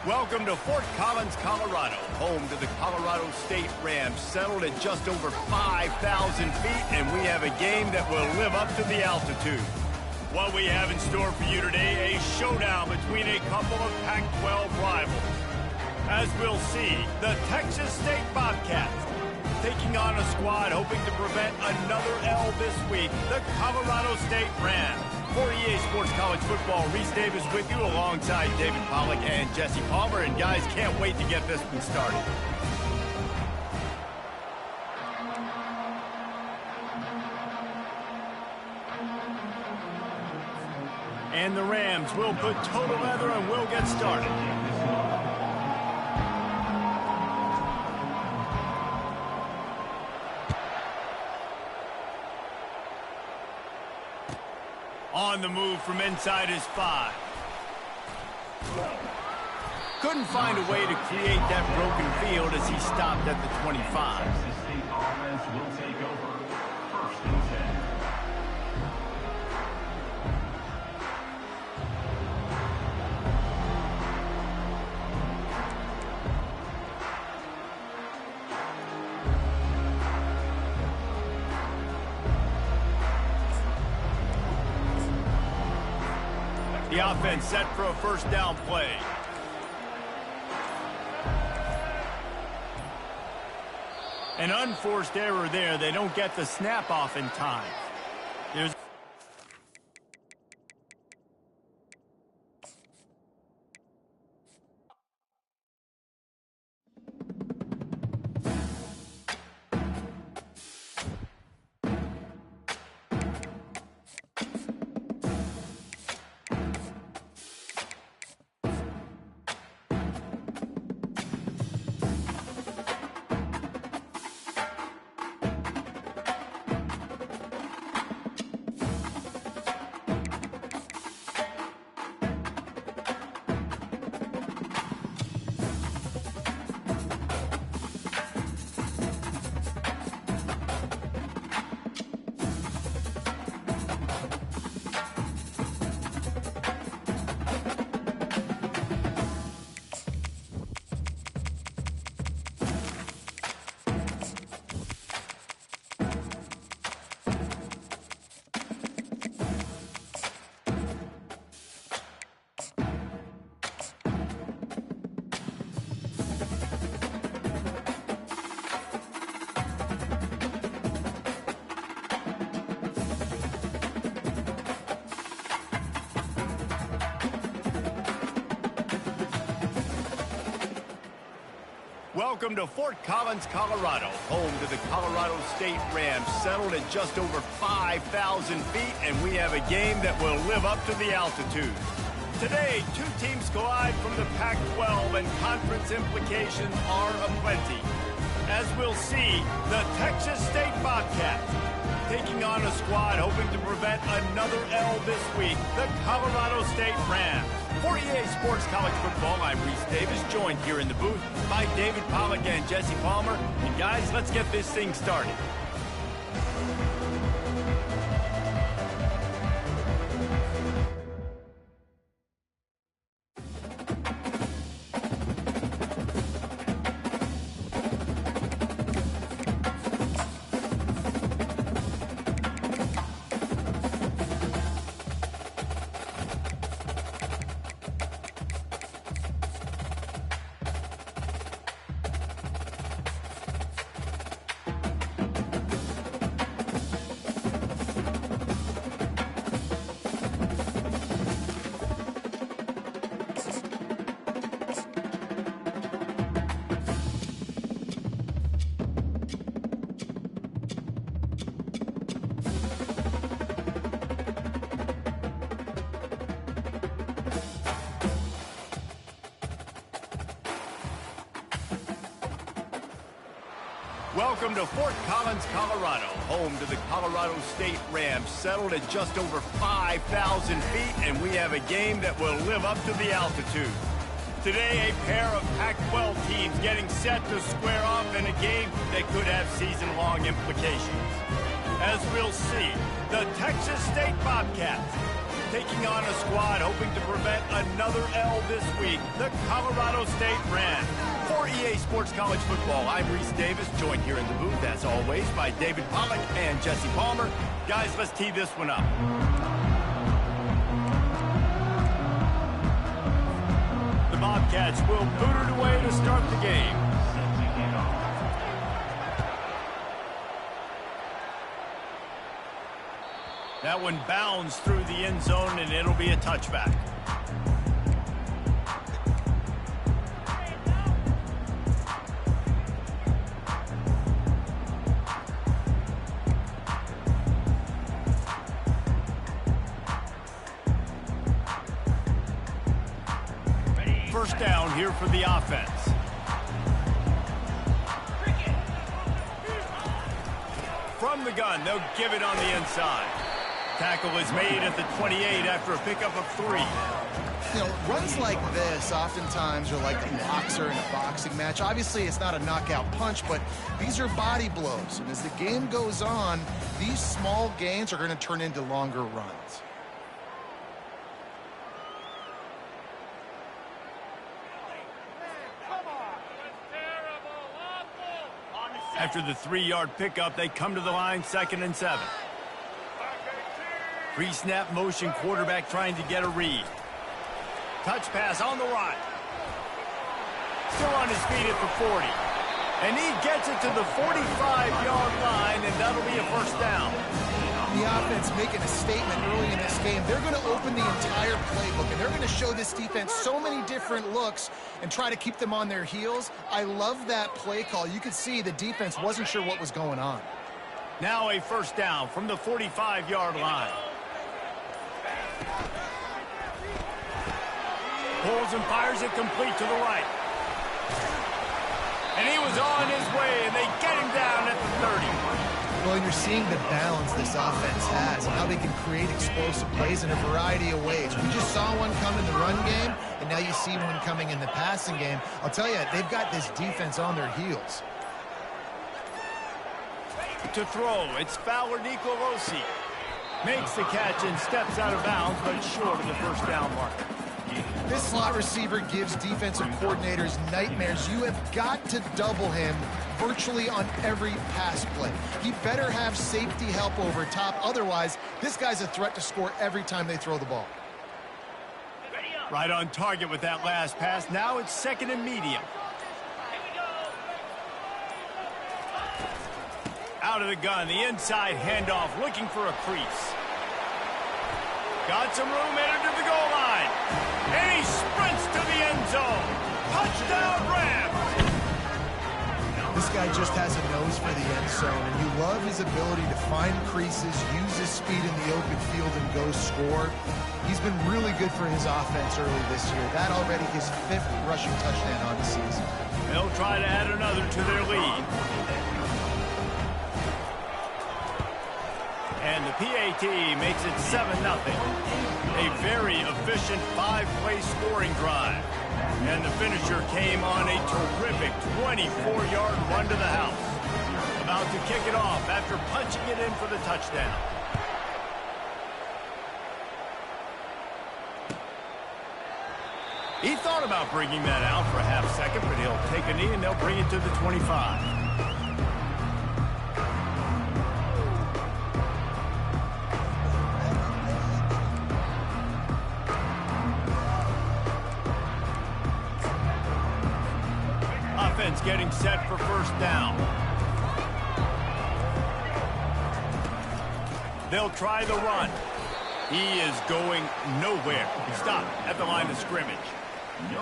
Welcome to Fort Collins, Colorado, home to the Colorado State Rams, settled at just over 5,000 feet, and we have a game that will live up to the altitude. What we have in store for you today, a showdown between a couple of Pac-12 rivals. As we'll see, the Texas State Bobcats taking on a squad hoping to prevent another L this week, the Colorado State Rams. For EA Sports College Football, Reese Davis with you alongside David Pollack and Jesse Palmer. And guys, can't wait to get this one started. And the Rams will put total leather and we'll get started. On the move from inside his 5. Couldn't find a way to create that broken field as he stopped at the 25. Texas State offense will take over. 1st and 10. The offense set for a first down play. An unforced error there. They don't get the snap off in time. There's Welcome to Fort Collins, Colorado, home to the Colorado State Rams, settled at just over 5,000 feet, and we have a game that will live up to the altitude. Today, two teams collide from the Pac-12, and conference implications are aplenty. As we'll see, the Texas State Bobcats taking on a squad hoping to prevent another L this week, the Colorado State Rams. For EA Sports College Football, I'm Reese Davis, joined here in the booth by David Pollack and Jesse Palmer. And guys, let's get this thing started. Welcome to Fort Collins, Colorado, home to the Colorado State Rams, settled at just over 5,000 feet, and we have a game that will live up to the altitude. Today, a pair of Pac-12 teams getting set to square off in a game that could have season-long implications. As we'll see, the Texas State Bobcats taking on a squad hoping to prevent another L this week, the Colorado State Rams. For EA Sports College Football, I'm Reese Davis, joined here in the booth, as always, by David Pollack and Jesse Palmer. Guys, let's tee this one up. The Bobcats will boot it away to start the game. That one bounds through the end zone, and it'll be a touchback. First down here for the offense. From the gun, they'll give it on the inside. Tackle is made at the 28 after a pickup of 3. You know, runs like this oftentimes are like a boxer in a boxing match. Obviously, it's not a knockout punch, but these are body blows. And as the game goes on, these small gains are going to turn into longer runs. After the 3-yard pickup, they come to the line, 2nd and 7. Pre-snap motion, quarterback trying to get a read. Touch pass on the right. Still on his feet at the 40. And he gets it to the 45-yard line, and that'll be a first down. The offense making a statement early in this game. They're going to open the entire playbook, and they're going to show this defense so many different looks and try to keep them on their heels. I love that play call. You could see the defense wasn't sure what was going on. Now a first down from the 45-yard line. Pulls and fires it complete to the right. And he was on his way, and they get him down at the 30. Well, and you're seeing the balance this offense has and how they can create explosive plays in a variety of ways. We just saw one come in the run game, and now you see one coming in the passing game. I'll tell you, they've got this defense on their heels. To throw, it's Fowler Nicolosi. Makes the catch and steps out of bounds, but short of the first down marker. This slot receiver gives defensive coordinators nightmares. You have got to double him virtually on every pass play. He better have safety help over top. Otherwise, this guy's a threat to score every time they throw the ball. Right on target with that last pass. Now it's 2nd and medium. Out of the gun, the inside handoff, looking for a crease. Got some room, headed to the goal line. And he sprints to the end zone. Touchdown, Rams! This guy just has a nose for the end zone, and you love his ability to find creases, use his speed in the open field, and go score. He's been really good for his offense early this year. That already his 5th rushing touchdown on the season. They'll try to add another to their lead. And the PAT makes it 7-0. A very efficient 5-play scoring drive. And the finisher came on a terrific 24-yard run to the house. About to kick it off after punching it in for the touchdown. He thought about bringing that out for a half second, but he'll take a knee and they'll bring it to the 25. Offense getting set for first down. They'll try the run. He is going nowhere. He stopped at the line of scrimmage.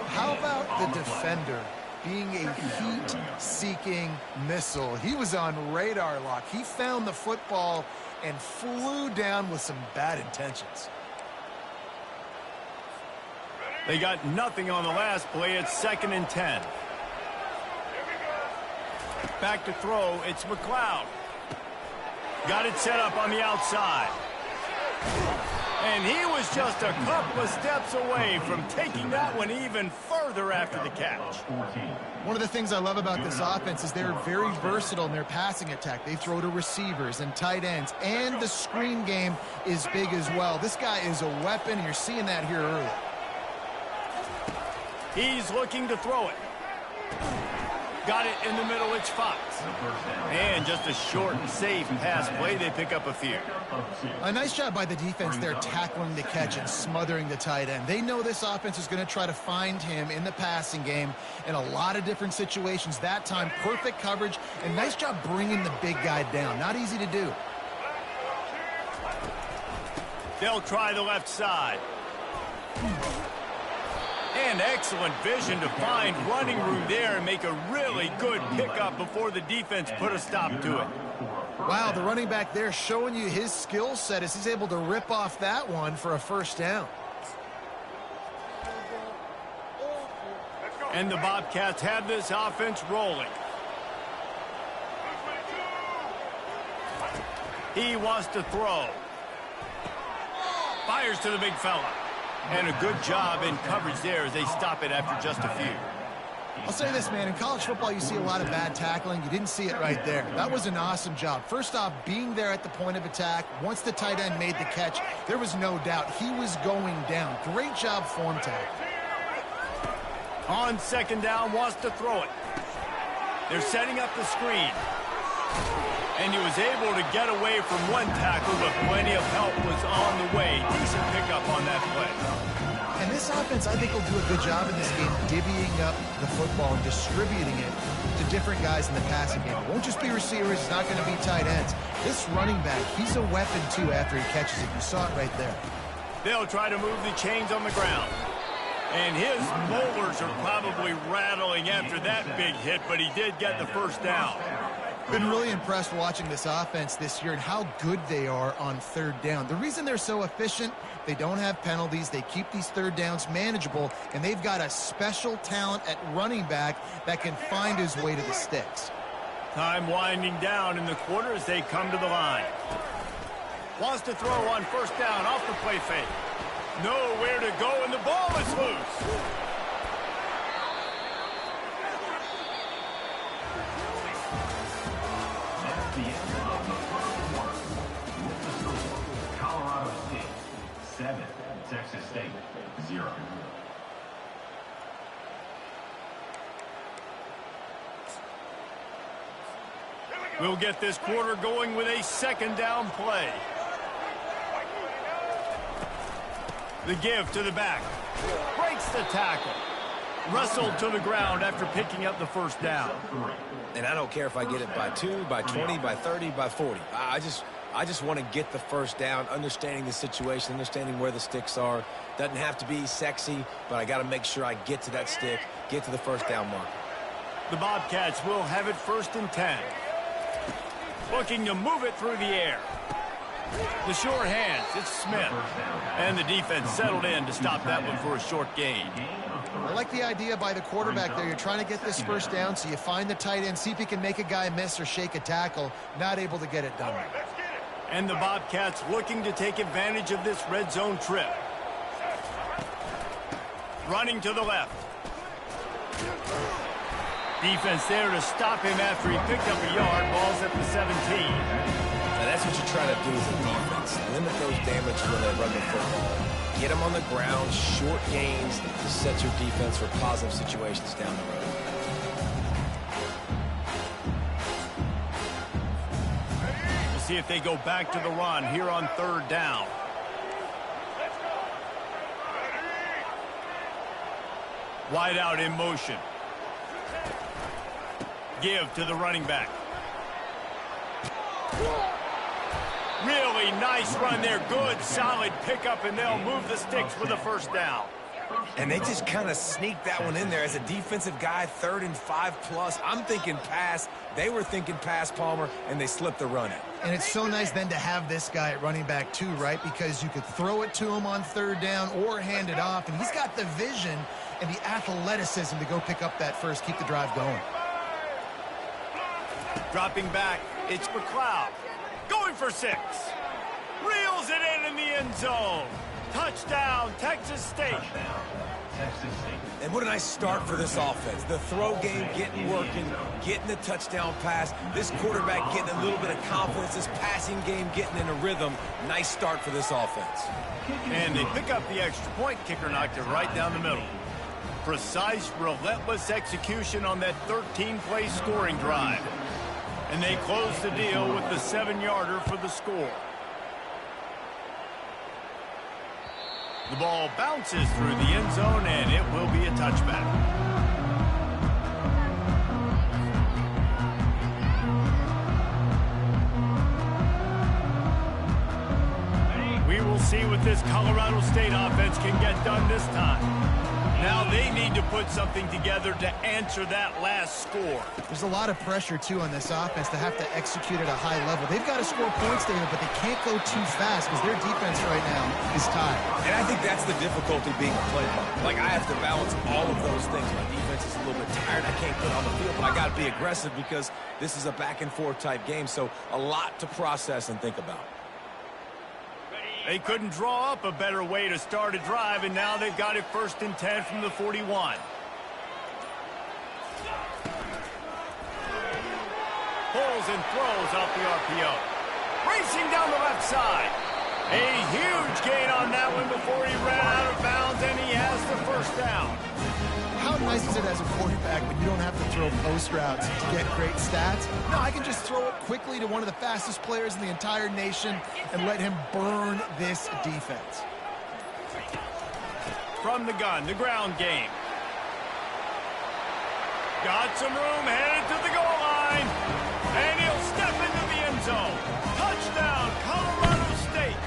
How about the defender being a heat-seeking missile? He was on radar lock. He found the football and flew down with some bad intentions. They got nothing on the last play. It's 2nd and 10. Back to throw. It's McLeod. Got it set up on the outside. And he was just a couple of steps away from taking that one even further after the catch. One of the things I love about this offense is they're very versatile in their passing attack. They throw to receivers and tight ends, and the screen game is big as well. This guy is a weapon, and you're seeing that here early. He's looking to throw it. Got it in the middle, it's Fox. And just a short and safe pass play, they pick up a few. A nice job by the defense there tackling the catch and smothering the tight end. They know this offense is going to try to find him in the passing game in a lot of different situations. That time, perfect coverage, and nice job bringing the big guy down. Not easy to do. They'll try the left side. And excellent vision to find running room there and make a really good pickup before the defense put a stop to it. Wow, the running back there showing you his skill set as he's able to rip off that one for a first down. And the Bobcats have this offense rolling. He wants to throw. Fires to the big fella. And a good job in coverage there as they stop it after just a few. I'll say this, man. In college football, you see a lot of bad tackling. You didn't see it right there. That was an awesome job. First off, being there at the point of attack. Once the tight end made the catch, there was no doubt he was going down. Great job form tackle. On second down, wants to throw it. They're setting up the screen. And he was able to get away from one tackle, but plenty of help was on the way. Decent pickup on that play. And this offense, I think, will do a good job in this game divvying up the football and distributing it to different guys in the passing game. It won't just be receivers. It's not going to be tight ends. This running back, he's a weapon, too, after he catches it. You saw it right there. They'll try to move the chains on the ground. And his molars are probably rattling after that big hit, but he did get the first down. Been really impressed watching this offense this year and how good they are on third down. The reason they're so efficient, they don't have penalties, they keep these third downs manageable, and they've got a special talent at running back that can find his way to the sticks. Time winding down in the quarter as they come to the line. Wants to throw on first down off the play fake. Nowhere to go, and the ball is loose. The end of the first quarter. Colorado State 7, Texas State 0. We'll get this quarter going with a second down play. The give to the back. Breaks the tackle. Wrestled to the ground after picking up the first down. And I don't care if I get it by 2, by 20, by 30, by 40. I just want to get the first down, understanding the situation, understanding where the sticks are. Doesn't have to be sexy, but I got to make sure I get to that stick, get to the first down marker. The Bobcats will have it 1st and 10. Looking to move it through the air. The sure hands, it's Smith. And the defense settled in to stop that one for a short gain. I like the idea by the quarterback there. You're trying to get this first down, so you find the tight end, see if he can make a guy miss or shake a tackle. Not able to get it done. And the Bobcats looking to take advantage of this red zone trip. Running to the left. Defense there to stop him after he picked up a yard. Ball's at the 17. Now that's what you try to do as a defense. Limit those damages when they run the football. Get them on the ground, short gains to set your defense for positive situations down the road. We'll see if they go back to the run here on third down. Wide out in motion. Give to the running back. Really nice run there. Good, solid pickup, and they'll move the sticks with a first down. And they just kind of sneaked that one in there. As a defensive guy, 3rd and 5+. I'm thinking pass. They were thinking pass, Palmer, and they slipped the run in. And it's so nice then to have this guy at running back too, right? Because you could throw it to him on third down or hand it off, and he's got the vision and the athleticism to go pick up that first, keep the drive going. Dropping back, it's McLeod. Going for 6. Reels it in the end zone. Touchdown, Texas State. Touchdown, Texas State. And what a nice start for this offense. The throw game getting working, getting the touchdown pass. This quarterback getting a little bit of confidence. This passing game getting in a rhythm. Nice start for this offense. And they pick up the extra point. Kicker knocked it right down the middle. Precise, relentless execution on that 13-play scoring drive. And they close the deal with the 7-yarder for the score. The ball bounces through the end zone, and it will be a touchback. We will see what this Colorado State offense can get done this time. Now they need to put something together to answer that last score. There's a lot of pressure, too, on this offense to have to execute at a high level. They've got to score points there, but they can't go too fast because their defense right now is tired. And I think that's the difficulty being a play caller. Like, I have to balance all of those things. My defense is a little bit tired. I can't get on the field, but I got to be aggressive because this is a back-and-forth type game, so a lot to process and think about. They couldn't draw up a better way to start a drive, and now they've got it 1st and 10 from the 41. Pulls and throws off the RPO. Racing down the left side. A huge gain on that one before he ran out of bounds, and he has the 1st down. How nice is it as a quarterback when you don't have to throw post routes to get great stats? No, I can just throw it quickly to one of the fastest players in the entire nation and let him burn this defense. From the gun, the ground game. Got some room, headed to the goal line. And he'll step into the end zone. Touchdown, Colorado State.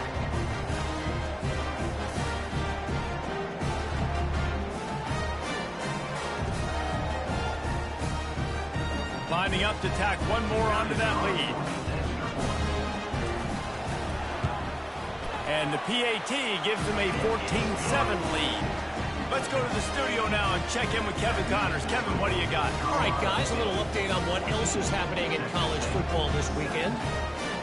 Lining up to tack one more onto that lead. And the PAT gives them a 14-7 lead. Let's go to the studio now and check in with Kevin Connors. Kevin, what do you got? All right, guys, a little update on what else is happening in college football this weekend.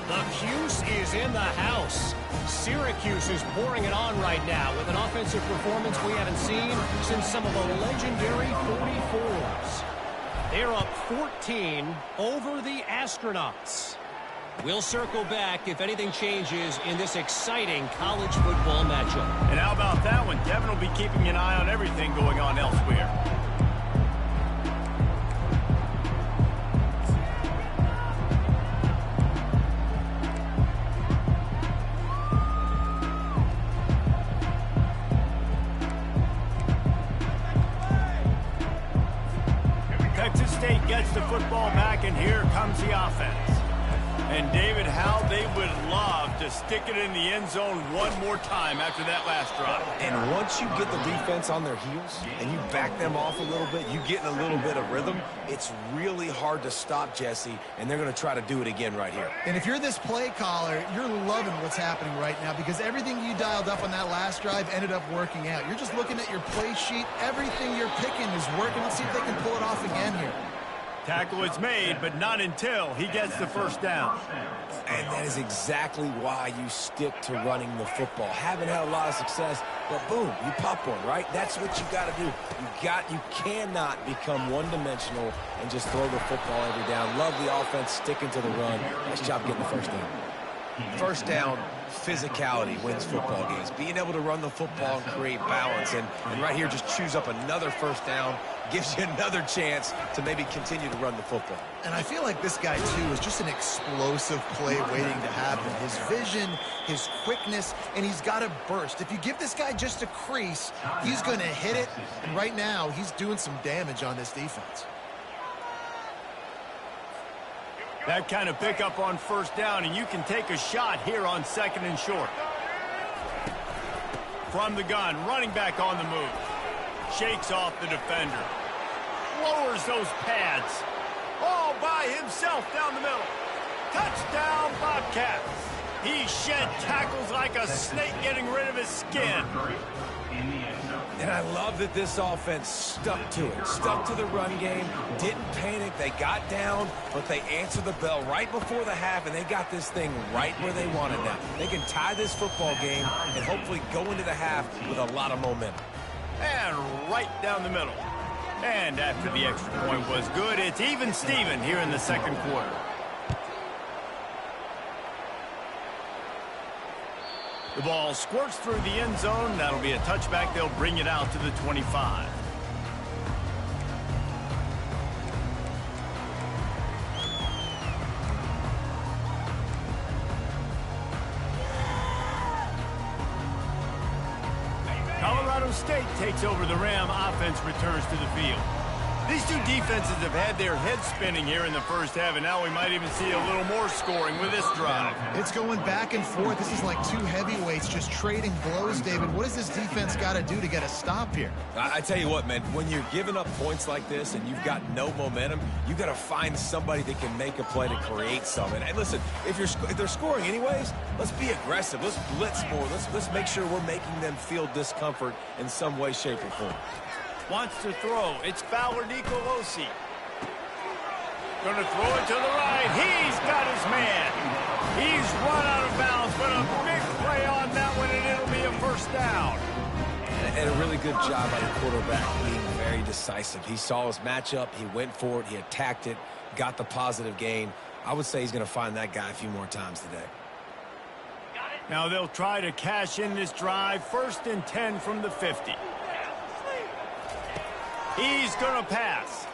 The Cuse is in the house. Syracuse is pouring it on right now with an offensive performance we haven't seen since some of the legendary 44s. They're up 14 over the Astronauts. We'll circle back if anything changes in this exciting college football matchup. And how about that one? Kevin will be keeping an eye on everything going on elsewhere. Texas State gets the football back, and here comes the offense. And David, how they would love to stick it in the end zone one more time after that last drive. And once you get the defense on their heels and you back them off a little bit, you get in a little bit of rhythm, it's really hard to stop, Jesse, and they're going to try to do it again right here. And if you're this play caller, you're loving what's happening right now because everything you dialed up on that last drive ended up working out. You're just looking at your play sheet. Everything you're picking is working. Let's see if they can pull it off again here. Tackle is made, but not until he gets the 1st down. And that is exactly why you stick to running the football. Haven't had a lot of success, but boom, you pop one, right? That's what you got to do. You cannot become one-dimensional and just throw the football every down. Love the offense, sticking to the run. Nice job getting the 1st down. 1st down, physicality wins football games. Being able to run the football and create balance. And right here, just choose up another 1st down. Gives you another chance to maybe continue to run the football. And I feel like this guy, too, is just an explosive play waiting to happen. His vision, his quickness, and he's got to burst. If you give this guy just a crease, he's going to hit it. And right now, he's doing some damage on this defense. That kind of pickup on 1st down, and you can take a shot here on 2nd and short. From the gun, running back on the move. Shakes off the defender. Lowers those pads. All by himself down the middle. Touchdown, Bobcats. He shed tackles like a snake getting rid of his skin. In the end zone. And I love that this offense stuck to it, stuck to the run game, didn't panic. They got down, but they answered the bell right before the half, and they got this thing right where they want it now. They can tie this football game and hopefully go into the half with a lot of momentum. And right down the middle. And after the extra point was good, it's even Steven here in the second quarter. The ball squirts through the end zone. That'll be a touchback. They'll bring it out to the 25. Colorado State takes over. The Ram offense returns to the field. These two defenses have had their heads spinning here in the first half, and now we might even see a little more scoring with this drive. It's going back and forth. This is like two heavyweights just trading blows, David. What does this defense got to do to get a stop here? I tell you what, man, when you're giving up points like this and you've got no momentum, you got to find somebody that can make a play to create something. And listen, if they're scoring anyways, let's be aggressive. Let's blitz more. Let's make sure we're making them feel discomfort in some way, shape, or form. Wants to throw. It's Fowler Nicolosi. Going to throw it to the right. He's got his man. He's run out of bounds, but a big play on that one, and it'll be a first down. And a really good job by the quarterback being very decisive. He saw his matchup. He went for it. He attacked it, got the positive gain. I would say he's going to find that guy a few more times today. Now they'll try to cash in this drive. 1st and 10 from the 50. He's going to pass.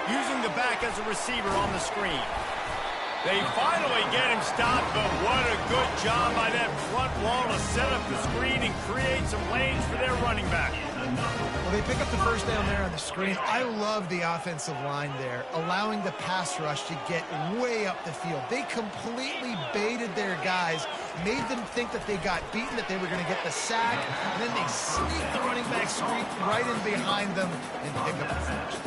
Using the back as a receiver on the screen. They finally get him stopped, but what a good job by that front wall to set up the screen and create some lanes for their running back. Well, they pick up the first down there on the screen. I love the offensive line there, allowing the pass rush to get way up the field. They completely baited their guys, made them think that they got beaten, that they were going to get the sack, and then they sneak the running back screen right in behind them and pick up the first.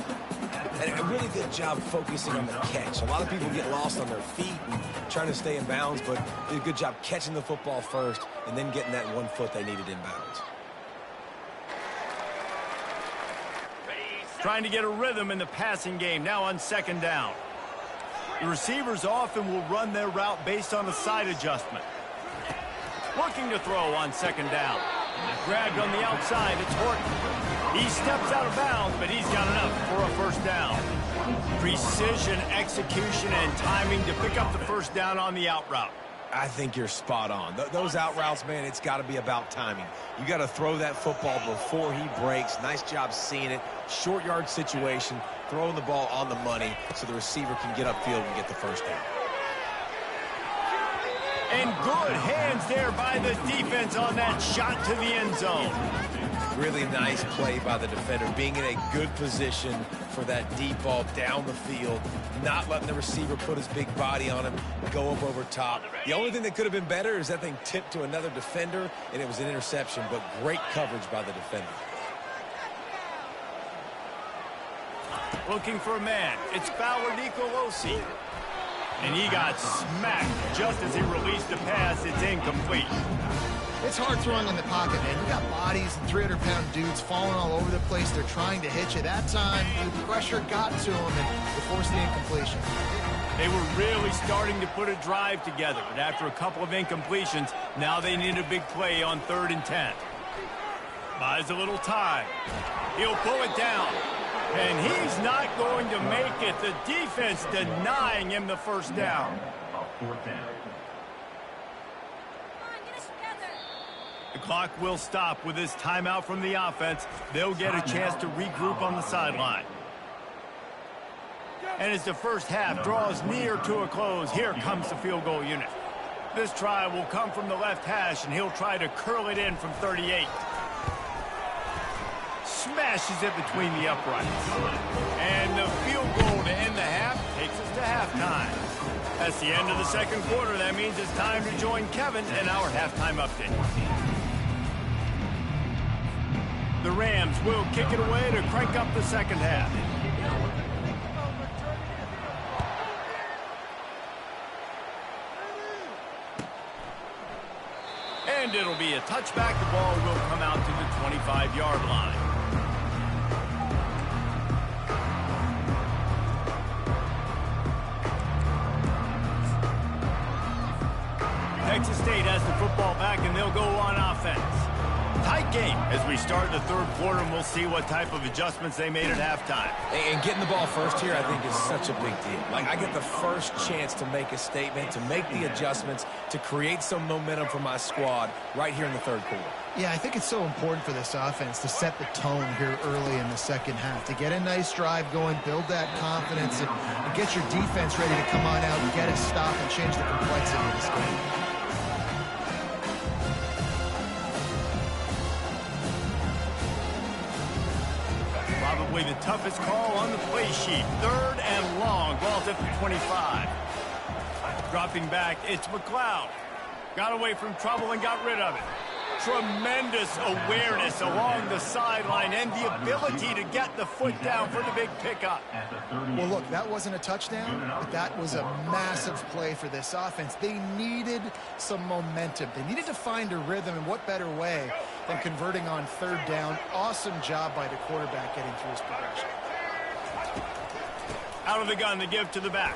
And a really good job focusing on the catch. A lot of people get lost on their feet and trying to stay in bounds, but did a good job catching the football first and then getting that 1 foot they needed in bounds. Trying to get a rhythm in the passing game now on 2nd down. The receivers often will run their route based on a side adjustment. Looking to throw on 2nd down. Grabbed on the outside, it's Horton. He steps out of bounds, but he's got enough for a first down. Precision, execution, and timing to pick up the first down on the out route. I think you're spot on. Those out routes, man, it's got to be about timing. You got to throw that football before he breaks. Nice job seeing it. Short yard situation, throwing the ball on the money so the receiver can get upfield and get the first down. And good hands there by the defense on that shot to the end zone. Really nice play by the defender, being in a good position for that deep ball down the field, not letting the receiver put his big body on him, go up over top. The only thing that could have been better is that thing tipped to another defender, and it was an interception, but great coverage by the defender. Looking for a man. It's Fowler Nicolosi. And he got smacked just as he released the pass. It's incomplete. It's hard throwing in the pocket, man. You got bodies and 300-pound dudes falling all over the place. They're trying to hit you. That time, the pressure got to him and they forced the incompletion. They were really starting to put a drive together, but after a couple of incompletions, now they need a big play on 3rd and 10. Buys a little time. He'll pull it down. And he's not going to make it. The defense denying him the first down. The clock will stop with this timeout from the offense. They'll get a chance to regroup on the sideline. And as the first half draws near to a close, here comes the field goal unit. This try will come from the left hash, and he'll try to curl it in from 38. Smashes it between the uprights. And the field goal to end the half takes us to halftime. That's the end of the second quarter. That means it's time to join Kevin in our halftime update. The Rams will kick it away to crank up the second half. And it'll be a touchback. The ball will come out to the 25-yard line. Texas State has the football back, and they'll go on offense. Tight game as we start the third quarter, and we'll see what type of adjustments they made at halftime. And getting the ball first here, I think, is such a big deal. Like, I get the first chance to make a statement, to make the adjustments, to create some momentum for my squad right here in the third quarter. Yeah, I think it's so important for this offense to set the tone here early in the second half, to get a nice drive going, build that confidence, and get your defense ready to come on out and get a stop and change the complexity of this game. Probably the toughest call on the play sheet. Third and long. Ball's at the 25. Dropping back, it's McLeod. Got away from trouble and got rid of it. Tremendous awareness along the sideline and the ability to get the foot down for the big pickup. Well, look, that wasn't a touchdown, but that was a massive play for this offense. They needed some momentum. They needed to find a rhythm, and what better way than converting on third down. Awesome job by the quarterback getting through his progression. Out of the gun, the give to the back.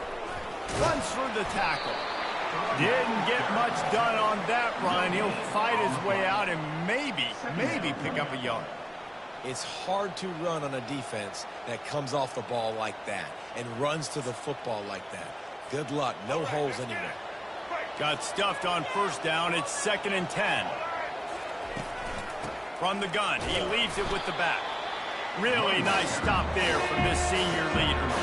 Runs through the tackle. Didn't get much done on that run. He'll fight his way out and maybe pick up a yard. It's hard to run on a defense that comes off the ball like that and runs to the football like that. Good luck. No holes anywhere. Got stuffed on first down. It's 2nd and 10. From the gun, he leaves it with the back. Really nice stop there from this senior leader.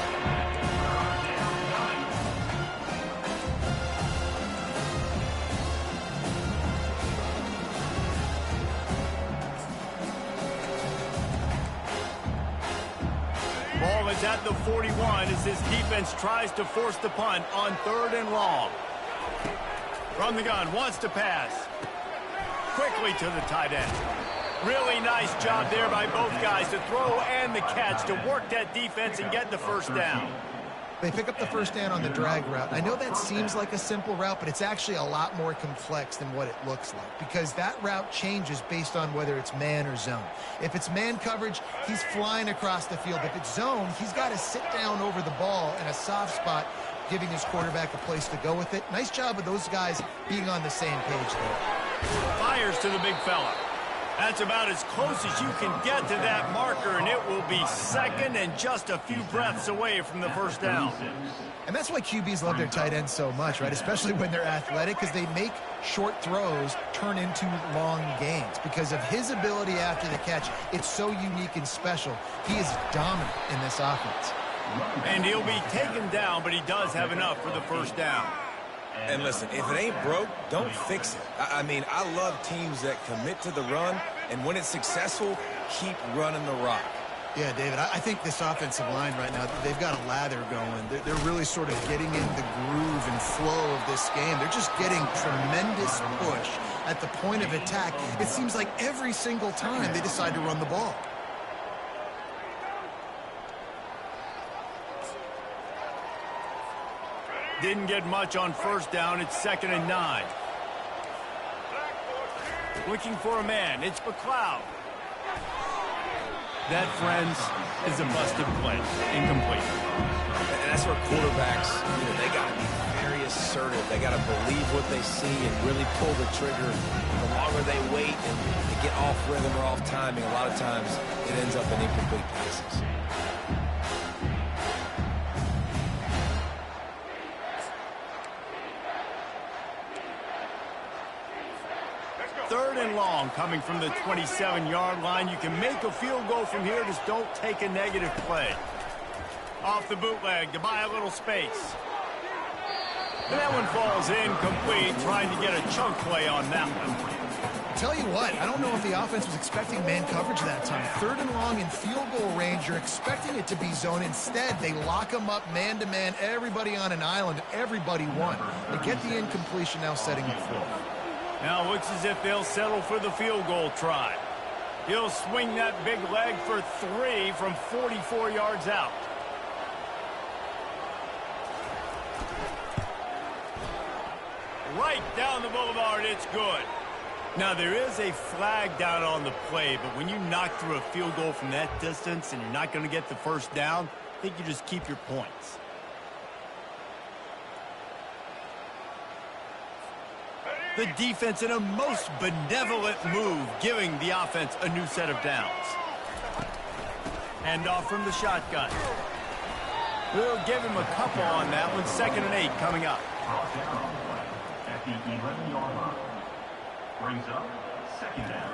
Ball is at the 41 as this defense tries to force the punt on 3rd and long. From the gun, wants to pass. Quickly to the tight end. Really nice job there by both guys to throw and the catch to work that defense and get the first down. They pick up the first down on the drag route. I know that seems like a simple route, but it's actually a lot more complex than what it looks like because that route changes based on whether it's man or zone. If it's man coverage, he's flying across the field. If it's zone, he's got to sit down over the ball in a soft spot, giving his quarterback a place to go with it. Nice job of those guys being on the same page there. Fires to the big fella. That's about as close as you can get to that marker, and it will be 2nd and just a few breaths away from the first down. And that's why QBs love their tight ends so much, right? Especially when they're athletic, because they make short throws turn into long gains. Because of his ability after the catch, it's so unique and special. He is dominant in this offense. And he'll be taken down, but he does have enough for the first down. And listen, if it ain't broke, don't fix it. I mean, I love teams that commit to the run, and when it's successful, keep running the rock. Yeah, David, I think this offensive line right now, they've got a lather going. They're really sort of getting in the groove and flow of this game. They're just getting tremendous push at the point of attack. It seems like every single time they decide to run the ball. Didn't get much on first down. It's 2nd and 9. Looking for a man. It's McLeod. That, friends, is a busted play. Incomplete. And that's where quarterbacks, they got to be very assertive. They got to believe what they see and really pull the trigger. The longer they wait and they get off rhythm or off timing, a lot of times it ends up in incomplete passes. 3rd and long coming from the 27-yard line. You can make a field goal from here. Just don't take a negative play. Off the bootleg to buy a little space. And that one falls incomplete, trying to get a chunk play on that one. Tell you what, I don't know if the offense was expecting man coverage that time. 3rd and long in field goal range, you're expecting it to be zone. Instead, they lock them up man-to-man, everybody on an island, everybody won. They get the incompletion, now setting up 4th. Now it looks as if they'll settle for the field goal try. He'll swing that big leg for 3 from 44 yards out. Right down the boulevard, it's good. Now, there is a flag down on the play, but when you knock through a field goal from that distance and you're not going to get the first down, I think you just keep your points. The defense in a most benevolent move, giving the offense a new set of downs. Hand off from the shotgun. We'll give him a couple on that one. 2nd and 8 coming up. Brought down on the play at the 11-yard line. Brings up 2nd down.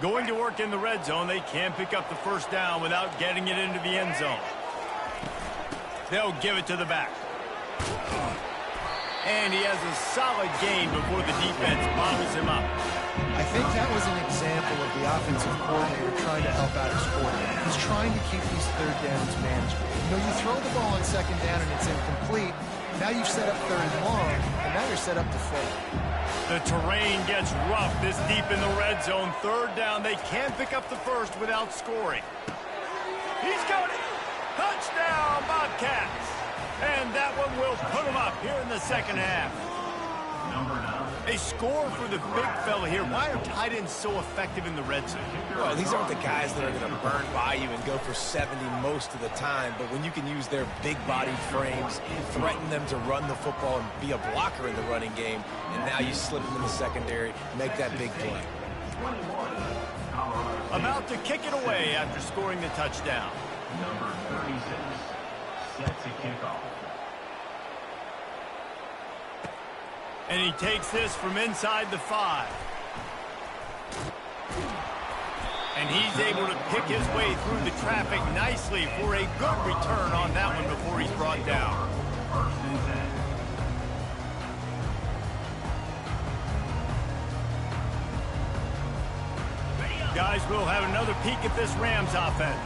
Going to work in the red zone. They can't pick up the first down without getting it into the end zone. They'll give it to the back. And he has a solid gain before the defense bottles him up. I think that was an example of the offensive coordinator trying to help out his quarterback. He's trying to keep these 3rd downs manageable. You know, you throw the ball on 2nd down and it's incomplete. Now you've set up 3rd and long, and now you're set up to fail. The terrain gets rough this deep in the red zone. 3rd down. They can't pick up the first without scoring. He's got it. Touchdown, Bobcats. And that one will put them up here in the 2nd half. Number 9. A score for the big fella here. Why are tight ends so effective in the red zone? Well, these aren't the guys that are going to burn by you and go for 70 most of the time, but when you can use their big-bodied frames, threaten them to run the football and be a blocker in the running game, and now you slip them in the secondary, make that big play. 21. Colorado About to kick it away after scoring the touchdown. Number 36. Set to kick off. And he takes this from inside the 5. And he's able to pick his way through the traffic nicely for a good return on that one before he's brought down. 1st and 10. Guys, we'll have another peek at this Rams offense.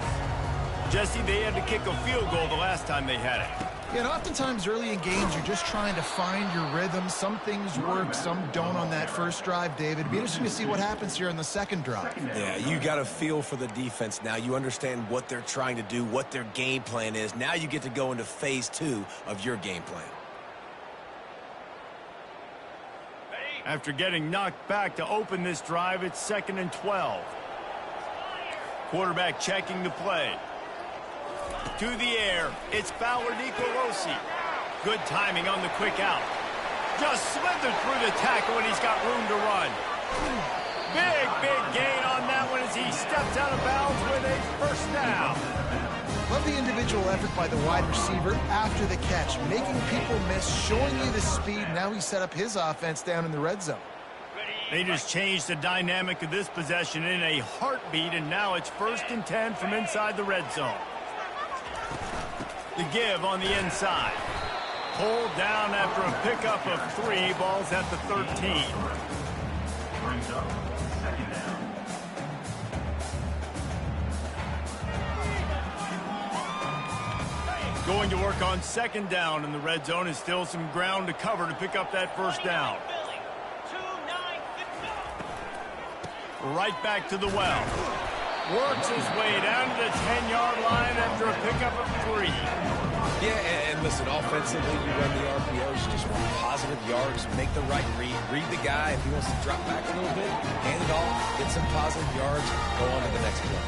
Jesse, they had to kick a field goal the last time they had it. Yeah, and oftentimes early in games, you're just trying to find your rhythm. Some things work, some don't on that first drive, David. It'd be interesting to see what happens here in the 2nd drive. Yeah, you got a feel for the defense now. You understand what they're trying to do, what their game plan is. Now you get to go into phase 2 of your game plan. After getting knocked back to open this drive, it's 2nd and 12. Quarterback checking the play. To the air, it's Fowler Nicolosi. Good timing on the quick out. Just slithered through the tackle, and he's got room to run. Big gain on that one as he steps out of bounds with a first down. Love the individual effort by the wide receiver after the catch, making people miss, showing you the speed. Now he set up his offense down in the red zone. They just changed the dynamic of this possession in a heartbeat, and now it's 1st and 10 from inside the red zone. The give on the inside. Pulled down after a pickup of 3. Balls at the 13. Brings up 2nd down. Going to work on 2nd down in the red zone, and still some ground to cover to pick up that first down. Right back to the well. Works his way down to the 10-yard line after a pickup of 3. Yeah, and listen, offensively, you run the RPOs, you just want positive yards, make the right read the guy. If he wants to drop back a little bit, hand it off, get some positive yards, go on to the next play.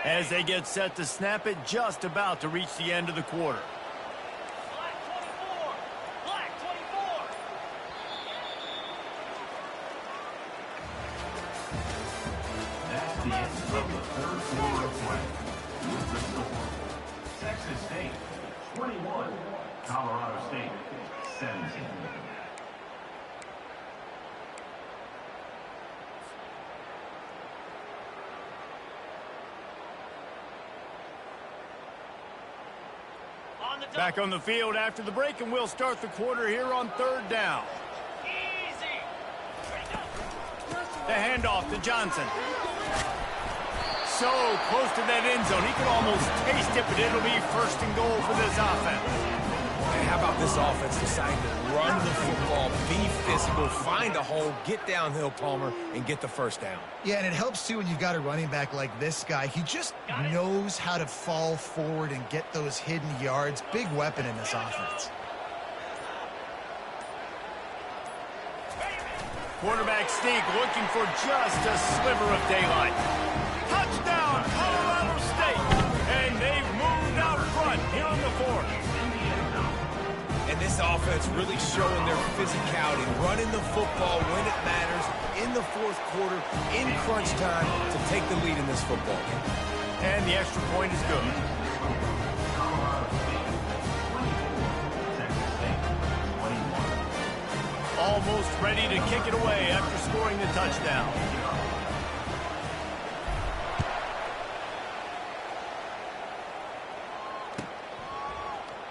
As they get set to snap it, just about to reach the end of the quarter. That's the end of the 3rd quarter of play. With the score, Texas State 21, Colorado State 17. Back on the field after the break, and we'll start the quarter here on 3rd down. The handoff to Johnson. So close to that end zone. He could almost taste it, but it'll be 1st and goal for this offense. And how about this offense deciding to run the football, be physical, find a hole, get downhill, Palmer, and get the first down? Yeah, and it helps, too, when you've got a running back like this guy. He just knows how to fall forward and get those hidden yards. Big weapon in this offense. Quarterback sneak looking for just a sliver of daylight. Touchdown, Colorado State. And they've moved out front here in the fourth. And this offense really showing their physicality, running the football when it matters, in the fourth quarter, in crunch time, to take the lead in this football game. And the extra point is good. Almost ready to kick it away after scoring the touchdown.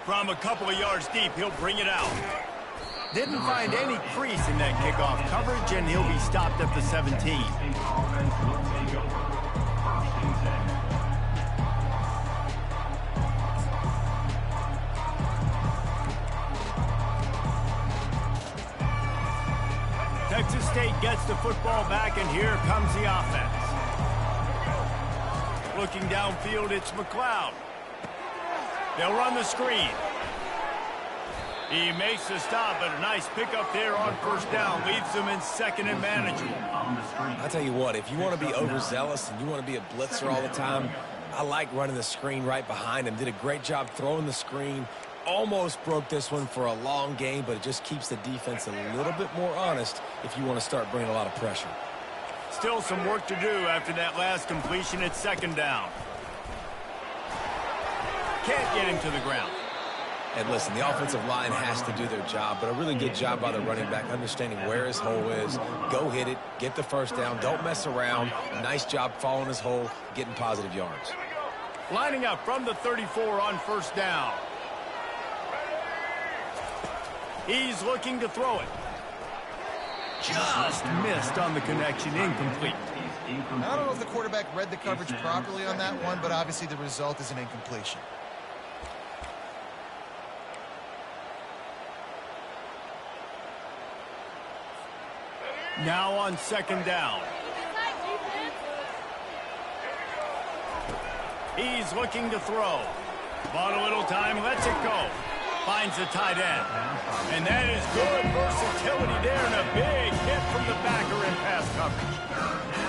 From a couple of yards deep, he'll bring it out. Didn't find any crease in that kickoff coverage, and he'll be stopped at the 17. Texas State gets the football back, and here comes the offense. Looking downfield, it's McLeod. They'll run the screen. He makes the stop, but a nice pickup there on first down. Leaves them in second and manageable. I tell you what, if you want to be overzealous and you want to be a blitzer all the time, I like running the screen right behind him. Did a great job throwing the screen. Almost broke this one for a long game, but it just keeps the defense a little bit more honest if you want to start bringing a lot of pressure. Still some work to do after that last completion at second down. Can't get him to the ground. And listen, the offensive line has to do their job, but a really good job by the running back understanding where his hole is. Go hit it, get the first down, don't mess around. Nice job following his hole, getting positive yards. Lining up from the 34 on first down. He's looking to throw it. Just missed on the connection, incomplete. I don't know if the quarterback read the coverage properly on that one, but obviously the result is an incompletion. Now on second down. He's looking to throw. Bought a little time, lets it go. Finds the tight end. And that is good versatility there, and a big hit from the backer in pass coverage.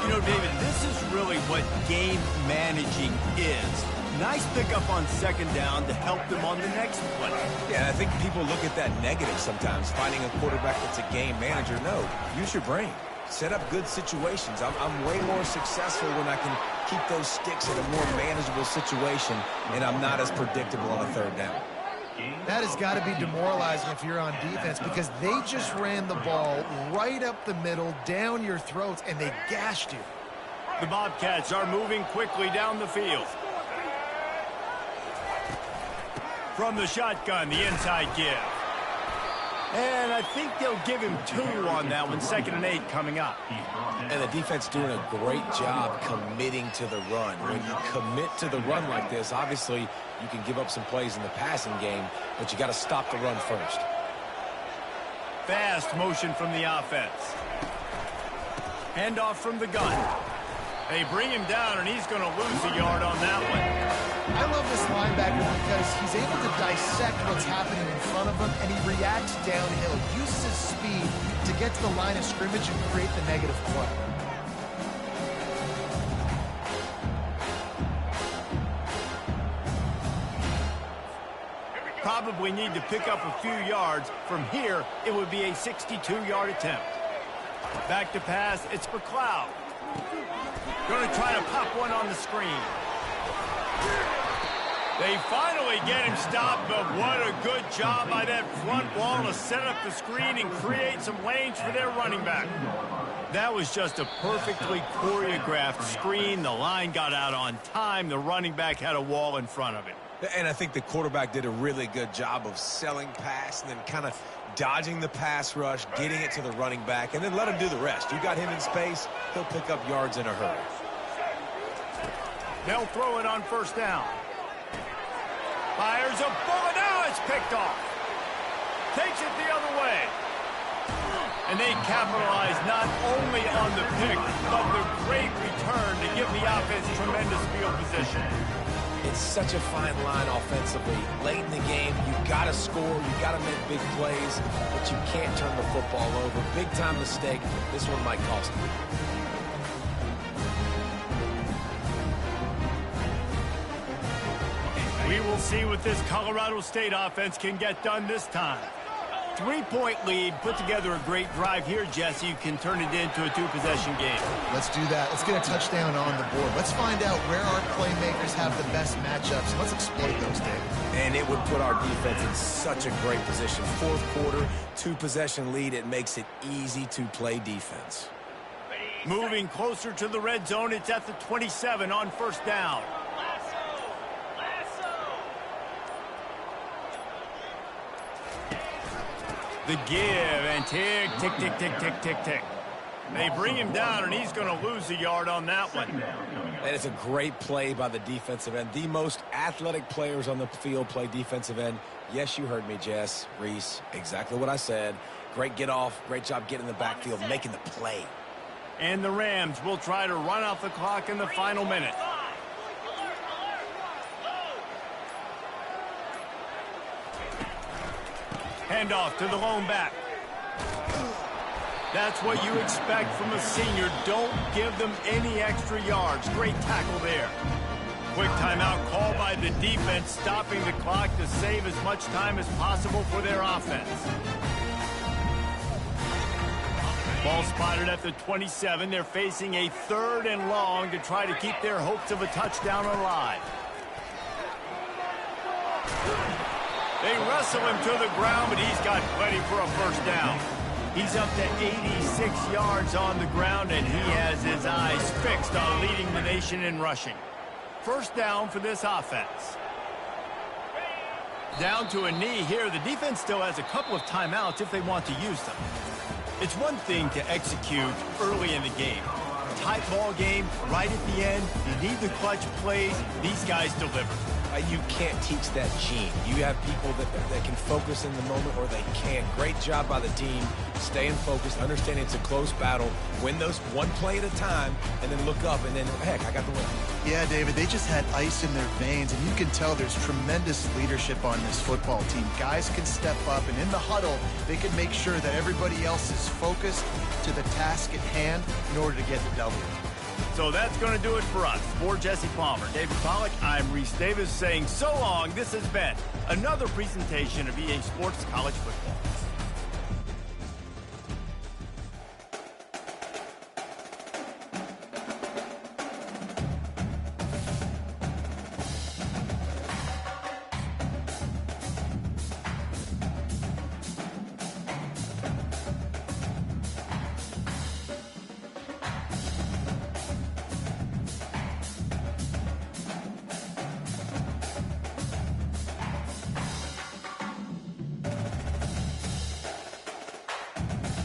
You know, David, this is really what game managing is. Nice pickup on second down to help them on the next play. Yeah, I think people look at that negative sometimes, finding a quarterback that's a game manager. No, use your brain. Set up good situations. I'm way more successful when I can keep those sticks in a more manageable situation, and I'm not as predictable on a third down. That has got to be demoralizing if you're on defense, because they just ran the ball right up the middle, down your throats, and they gashed you. The Bobcats are moving quickly down the field. From the shotgun, the inside give. And I think they'll give him 2 on that one. 2nd and 8 coming up. And the defense doing a great job committing to the run. When you commit to the run like this, obviously you can give up some plays in the passing game, but you got to stop the run first. Fast motion from the offense. Handoff from the gun. They bring him down, and he's going to lose a yard on that one. I love this linebacker because he's able to dissect what's happening in front of him, and he reacts downhill, uses his speed to get to the line of scrimmage and create the negative play. Probably need to pick up a few yards. From here, it would be a 62-yard attempt. Back to pass, it's McLeod. Going to try to pop one on the screen. They finally get him stopped, but what a good job by that front wall to set up the screen and create some lanes for their running back. That was just a perfectly choreographed screen. The line got out on time. The running back had a wall in front of it. And I think the quarterback did a really good job of selling pass and then kind of dodging the pass rush, getting it to the running back, and then let him do the rest. You got him in space, he'll pick up yards in a hurry. They'll throw it on first down. Fires a bullet. Now it's picked off. takes it the other way. And they capitalize not only on the pick, but the great return to give the offense tremendous field position. It's such a fine line offensively. Late in the game, you got to score, you got to make big plays, but you can't turn the football over. Big-time mistake. This one might cost them. We will see what this Colorado State offense can get done this time. 3-point lead, put together a great drive here, Jesse. You can turn it into a two-possession game. Let's do that. Let's get a touchdown on the board. Let's find out where our playmakers have the best matchups. Let's exploit those, Dave. And it would put our defense in such a great position. Fourth quarter, two-possession lead. It makes it easy to play defense. Moving closer to the red zone. It's at the 27 on first down. The give, and tick, tick, tick, tick, tick, tick, tick. They bring him down, and he's going to lose a yard on that one. And it's a great play by the defensive end. The most athletic players on the field play defensive end. Yes, you heard me, Jess, Reese. Exactly what I said. Great get off. Great job getting in the backfield, making the play. And the Rams will try to run off the clock in the final minute. Handoff to the lone back. That's what you expect from a senior. Don't give them any extra yards. Great tackle there. Quick timeout call by the defense, stopping the clock to save as much time as possible for their offense. Ball spotted at the 27. They're facing a 3rd and long to try to keep their hopes of a touchdown alive. They wrestle him to the ground, but he's got plenty for a first down. He's up to 86 yards on the ground, and he has his eyes fixed on leading the nation in rushing. First down for this offense. Down to a knee here. The defense still has a couple of timeouts if they want to use them. It's one thing to execute early in the game. Tight ball game, right at the end. You need the clutch plays. These guys deliver. You can't teach that gene. You have people that can focus in the moment or they can't. Great job by the team, staying focused, understanding it's a close battle, win those one play at a time, and then look up, and then, heck, I got the win. Yeah, David, they just had ice in their veins, and you can tell there's tremendous leadership on this football team. Guys can step up, and in the huddle, they can make sure that everybody else is focused to the task at hand in order to get the W. So that's going to do it for us. For Jesse Palmer, David Pollack, I'm Reese Davis saying so long. This has been another presentation of EA Sports College Football.